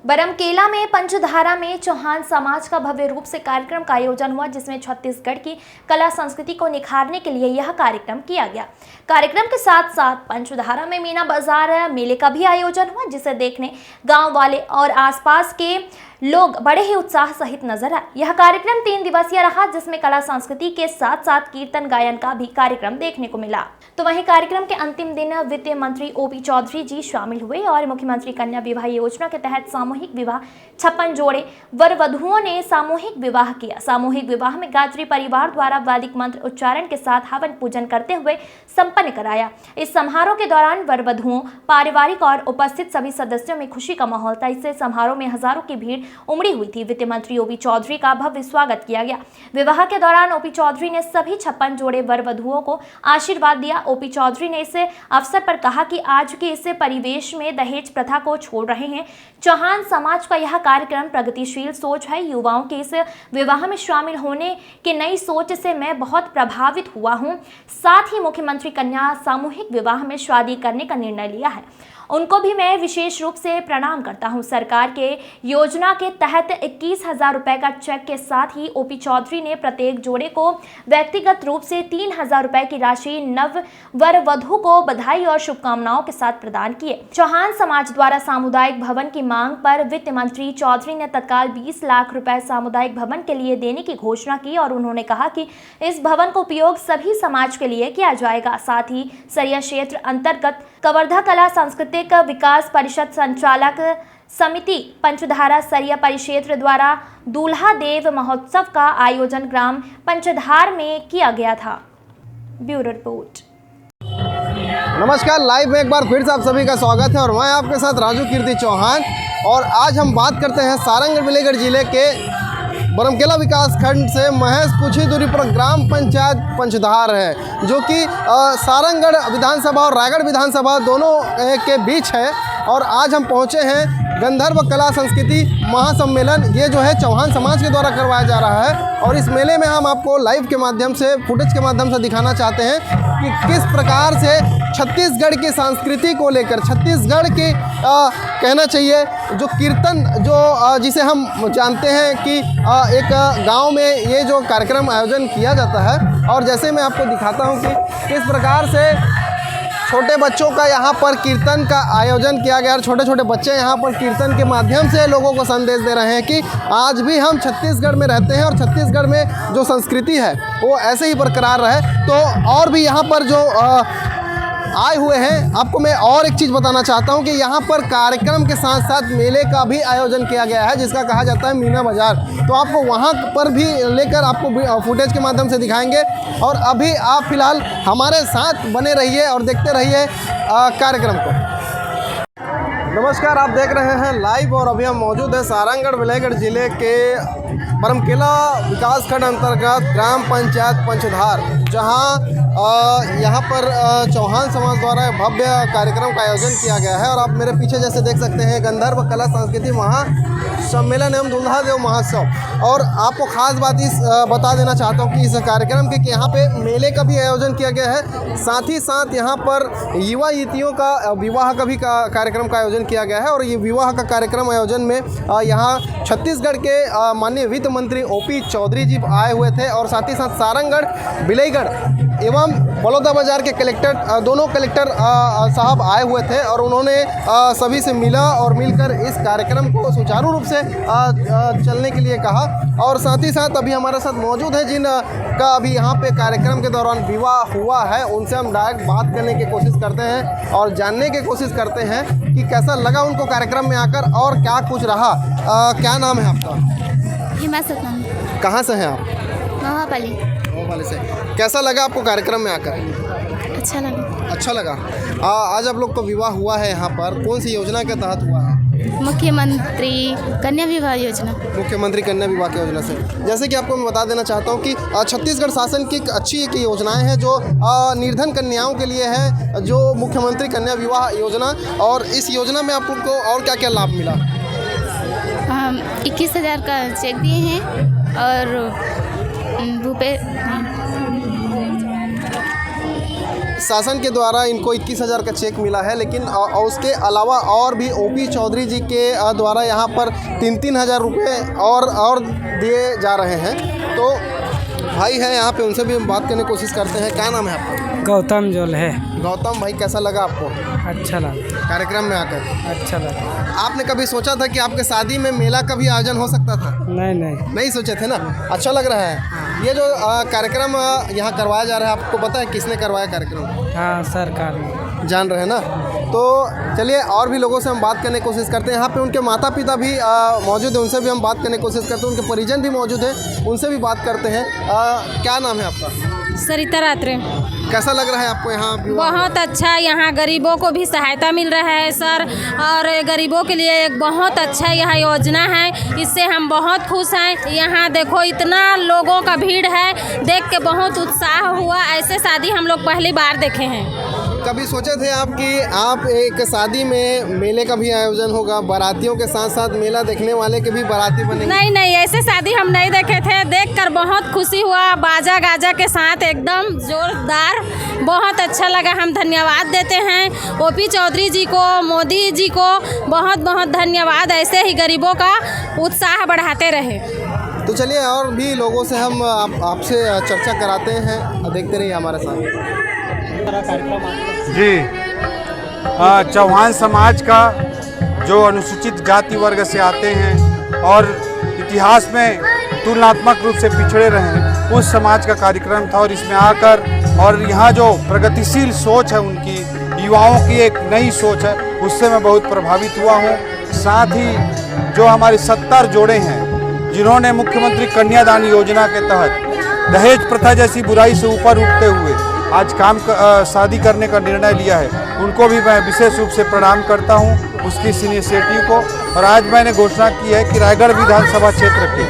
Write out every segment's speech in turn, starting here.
बरमकेला में पंचधारा में चौहान समाज का भव्य रूप से कार्यक्रम का आयोजन हुआ, जिसमें छत्तीसगढ़ की कला संस्कृति को निखारने के लिए यह कार्यक्रम किया गया। कार्यक्रम के साथ साथ पंचधारा में मीना बाजार मेले का भी आयोजन हुआ, जिसे देखने गांव वाले और आसपास के लोग बड़े ही उत्साह सहित नजर आए। यह कार्यक्रम 3 दिवसीय रहा, जिसमें कला संस्कृति के साथ साथ कीर्तन गायन का भी कार्यक्रम देखने को मिला। तो वहीं कार्यक्रम के अंतिम दिन वित्त मंत्री ओपी चौधरी जी शामिल हुए और मुख्यमंत्री कन्या विवाह योजना के तहत सामूहिक विवाह 56 जोड़े वर वधुओं ने सामूहिक विवाह किया। सामूहिक विवाह में गायत्री परिवार द्वारा वैदिक मंत्र उच्चारण के साथ हवन पूजन करते हुए संपन्न कराया। इस समारोह के दौरान वर वधुओं, पारिवारिक और उपस्थित सभी सदस्यों में खुशी का माहौल था। इससे समारोह में हजारों की भीड़ उमड़ी हुई थी। वित्त मंत्री ओपी चौधरी का भव्य स्वागत किया गया। विवाह के दौरान ओपी चौधरी ने सभी 56 जोड़े वर वधुओं को आशीर्वाद दिया। ओपी चौधरी ने इस अवसर पर कहा कि आज के इस परिवेश में दहेज प्रथा को छोड़ रहे हैं। चौहान समाज का यह कार्यक्रम प्रगतिशील सोच है। युवाओं के इस विवाह में शामिल होने की नई सोच से मैं बहुत प्रभावित हुआ हूं। साथ ही मुख्यमंत्री कन्या सामूहिक विवाह में शादी करने का निर्णय लिया है, उनको भी मैं विशेष रूप से प्रणाम करता हूं। सरकार के योजना के तहत 21,000 रुपए का चेक के साथ ही ओपी चौधरी ने प्रत्येक जोड़े को व्यक्तिगत रूप से 3,000 रुपए की राशि नव वर वधु को बधाई और शुभकामनाओं के साथ प्रदान किए। चौहान समाज द्वारा सामुदायिक भवन की मांग पर वित्त मंत्री चौधरी ने तत्काल 20 लाख रुपए सामुदायिक भवन के लिए देने की घोषणा की और उन्होंने कहा कि इस भवन का उपयोग सभी समाज के लिए किया जाएगा। साथ ही सरिया क्षेत्र अंतर्गत कवर्धा कला सांस्कृतिक विकास परिषद संचालक समिति पंचधारा सरिया परिक्षेत्र द्वारा दूल्हा देव महोत्सव का आयोजन ग्राम पंचधार में किया गया था। Bureau report. नमस्कार, लाइव में एक बार फिर से आप सभी का स्वागत है और मैं आपके साथ राजू कीर्ति चौहान। और आज हम बात करते हैं सारंगढ़ विलेगढ़ जिले के बरमकेला विकास खंड से महज कुछ ही दूरी पर ग्राम पंचायत पंचधार है, जो कि सारंगढ़ विधानसभा और रायगढ़ विधानसभा दोनों के बीच है। और आज हम पहुंचे हैं गंधर्व कला संस्कृति महासम्मेलन, ये जो है चौहान समाज के द्वारा करवाया जा रहा है। और इस मेले में हम आपको लाइव के माध्यम से, फुटेज के माध्यम से दिखाना चाहते हैं कि किस प्रकार से छत्तीसगढ़ की संस्कृति को लेकर, छत्तीसगढ़ की कहना चाहिए जो कीर्तन, जो जिसे हम जानते हैं कि एक गांव में ये जो कार्यक्रम आयोजन किया जाता है। और जैसे मैं आपको दिखाता हूं कि किस प्रकार से छोटे बच्चों का यहाँ पर कीर्तन का आयोजन किया गया और छोटे छोटे बच्चे यहाँ पर कीर्तन के माध्यम से लोगों को संदेश दे रहे हैं कि आज भी हम छत्तीसगढ़ में रहते हैं और छत्तीसगढ़ में जो संस्कृति है वो ऐसे ही बरकरार रहे। तो और भी यहाँ पर जो आए हुए हैं, आपको मैं और एक चीज़ बताना चाहता हूं कि यहाँ पर कार्यक्रम के साथ साथ मेले का भी आयोजन किया गया है, जिसका कहा जाता है मीना बाजार। तो आपको वहाँ पर भी लेकर आपको फुटेज के माध्यम से दिखाएंगे। और अभी आप फिलहाल हमारे साथ बने रहिए और देखते रहिए कार्यक्रम को। नमस्कार, आप देख रहे हैं लाइव और अभी हम मौजूद है सारंगढ़ विलेगढ़ जिले के बरमकेला विकासखंड अंतर्गत ग्राम पंचायत पंचधार, जहां यहाँ पर चौहान समाज द्वारा भव्य कार्यक्रम का आयोजन किया गया है। और आप मेरे पीछे जैसे देख सकते हैं गंधर्व कला संस्कृति महासम्मेलन एवं दूल्हा देव महोत्सव। और आपको खास बात बता देना चाहता हूँ कि इस कार्यक्रम के यहाँ पे मेले का भी आयोजन किया गया है, साथ ही साथ यहाँ पर युवा युवतियों का विवाह का भी कार्यक्रम का आयोजन किया गया है। और ये विवाह का कार्यक्रम आयोजन में यहाँ छत्तीसगढ़ के माननीय वित्त मंत्री ओपी चौधरी जी आए हुए थे और साथ ही साथ सारंगढ़ विलेगढ़ एवं बलौदाबाजार के कलेक्टर, दोनों कलेक्टर साहब आए हुए थे। और उन्होंने सभी से मिला और मिलकर इस कार्यक्रम को सुचारू रूप से चलने के लिए कहा। और साथ ही साथ अभी हमारे साथ मौजूद है जिन का अभी यहाँ पे कार्यक्रम के दौरान विवाह हुआ है, उनसे हम डायरेक्ट बात करने की कोशिश करते हैं और जानने की कोशिश करते हैं कि कैसा लगा उनको कार्यक्रम में आकर और क्या कुछ रहा। क्या नाम है आपका? हिमा सतनाम। कहाँ से हैं आप? महापाली। वाले से कैसा लगा आपको कार्यक्रम में आकर? अच्छा लगा। अच्छा लगा। आज आप लोग तो विवाह हुआ है यहाँ पर, कौन सी योजना के तहत हुआ है? मुख्यमंत्री कन्या विवाह योजना। मुख्यमंत्री कन्या विवाह की योजना से। जैसे कि आपको मैं बता देना चाहता हूँ कि छत्तीसगढ़ शासन की अच्छी एक योजनाएं हैं जो निर्धन कन्याओं के लिए है, जो मुख्यमंत्री कन्या विवाह योजना। और इस योजना में आपको और क्या क्या लाभ मिला? 21,000 का चेक दिए हैं और रुपये शासन के द्वारा इनको 21,000 का चेक मिला है, लेकिन उसके अलावा और भी ओपी चौधरी जी के द्वारा यहाँ पर 3-3 हज़ार रुपये और दिए जा रहे हैं। तो भाई है यहाँ पे, उनसे भी हम बात करने की कोशिश करते हैं। क्या नाम है आपका? गौतम जोल है। गौतम भाई, कैसा लगा आपको अच्छा लगा। कार्यक्रम में आकर? अच्छा लगा। आपने कभी सोचा था कि आपके शादी में मेला का भी आयोजन हो सकता था? नहीं सोचे थे ना। अच्छा लग रहा है। ये जो कार्यक्रम यहाँ करवाया जा रहा है, आपको पता है किसने करवाया कार्यक्रम? हाँ, सरकार ने। जान रहे हैं ना। तो चलिए और भी लोगों से हम बात करने की कोशिश करते हैं। यहाँ पे उनके माता पिता भी मौजूद हैं, उनसे भी हम बात करने की कोशिश करते हैं। उनके परिजन भी मौजूद हैं, उनसे भी बात करते हैं। क्या नाम है आपका? सरिता रात्रे। कैसा लग रहा है आपको यहाँ? बहुत अच्छा, यहाँ गरीबों को भी सहायता मिल रहा है सर, और गरीबों के लिए एक बहुत अच्छा यह योजना है, इससे हम बहुत खुश हैं। यहाँ देखो इतना लोगों का भीड़ है, देख के बहुत उत्साह हुआ। ऐसे शादी हम लोग पहली बार देखे हैं। कभी सोचे थे आप कि आप एक शादी में मेले का भी आयोजन होगा, बारातियों के साथ साथ मेला देखने वाले के भी बाराती बनेंगे? नहीं, ऐसे शादी हम नहीं देखे थे, देखकर बहुत खुशी हुआ। बाजा गाजा के साथ एकदम जोरदार, बहुत अच्छा लगा। हम धन्यवाद देते हैं ओपी चौधरी जी को, मोदी जी को बहुत बहुत धन्यवाद। ऐसे ही गरीबों का उत्साह बढ़ाते रहे। तो चलिए और भी लोगों से हम आपसे चर्चा कराते हैं, देखते रहिए हमारे साथ। जी हाँ, चौहान समाज का जो अनुसूचित जाति वर्ग से आते हैं और इतिहास में तुलनात्मक रूप से पिछड़े रहे हैं, उस समाज का कार्यक्रम था। और इसमें आकर और यहाँ जो प्रगतिशील सोच है उनकी, युवाओं की एक नई सोच है, उससे मैं बहुत प्रभावित हुआ हूँ। साथ ही जो हमारे 70 जोड़े हैं जिन्होंने मुख्यमंत्री कन्यादान योजना के तहत दहेज प्रथा जैसी बुराई से ऊपर उठते हुए आज शादी करने का निर्णय लिया है, उनको भी मैं विशेष रूप से प्रणाम करता हूं उसकी इस इनिशिएटिव को। और आज मैंने घोषणा की है कि रायगढ़ विधानसभा क्षेत्र के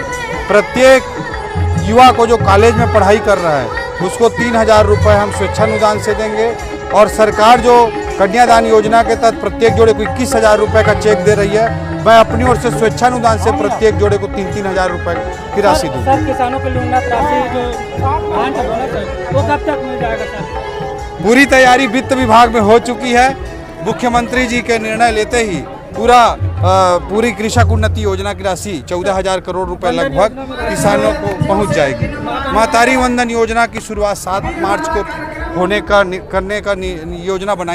प्रत्येक युवा को जो कॉलेज में पढ़ाई कर रहा है उसको 3,000 रुपये हम स्वेच्छानुदान से देंगे। और सरकार जो कन्यादान योजना के तहत प्रत्येक जोड़े को 21,000 रुपये का चेक दे रही है, मैं अपनी ओर से स्वेच्छानुदान से प्रत्येक जोड़े को 3-3 हज़ार रुपये की राशि दूँ। सर, किसानों के लिए उन्नत राशि जो धान का बोनस है वो कब तक मिल जाएगा सर? पूरी तैयारी वित्त विभाग में हो चुकी है। मुख्यमंत्री जी के निर्णय लेते ही पूरी कृषक उन्नति योजना की राशि 14,000 करोड़ रुपए लगभग किसानों को पहुंच जाएगी। मातारी वंदन योजना की शुरुआत 7 मार्च को करने का योजना बनाई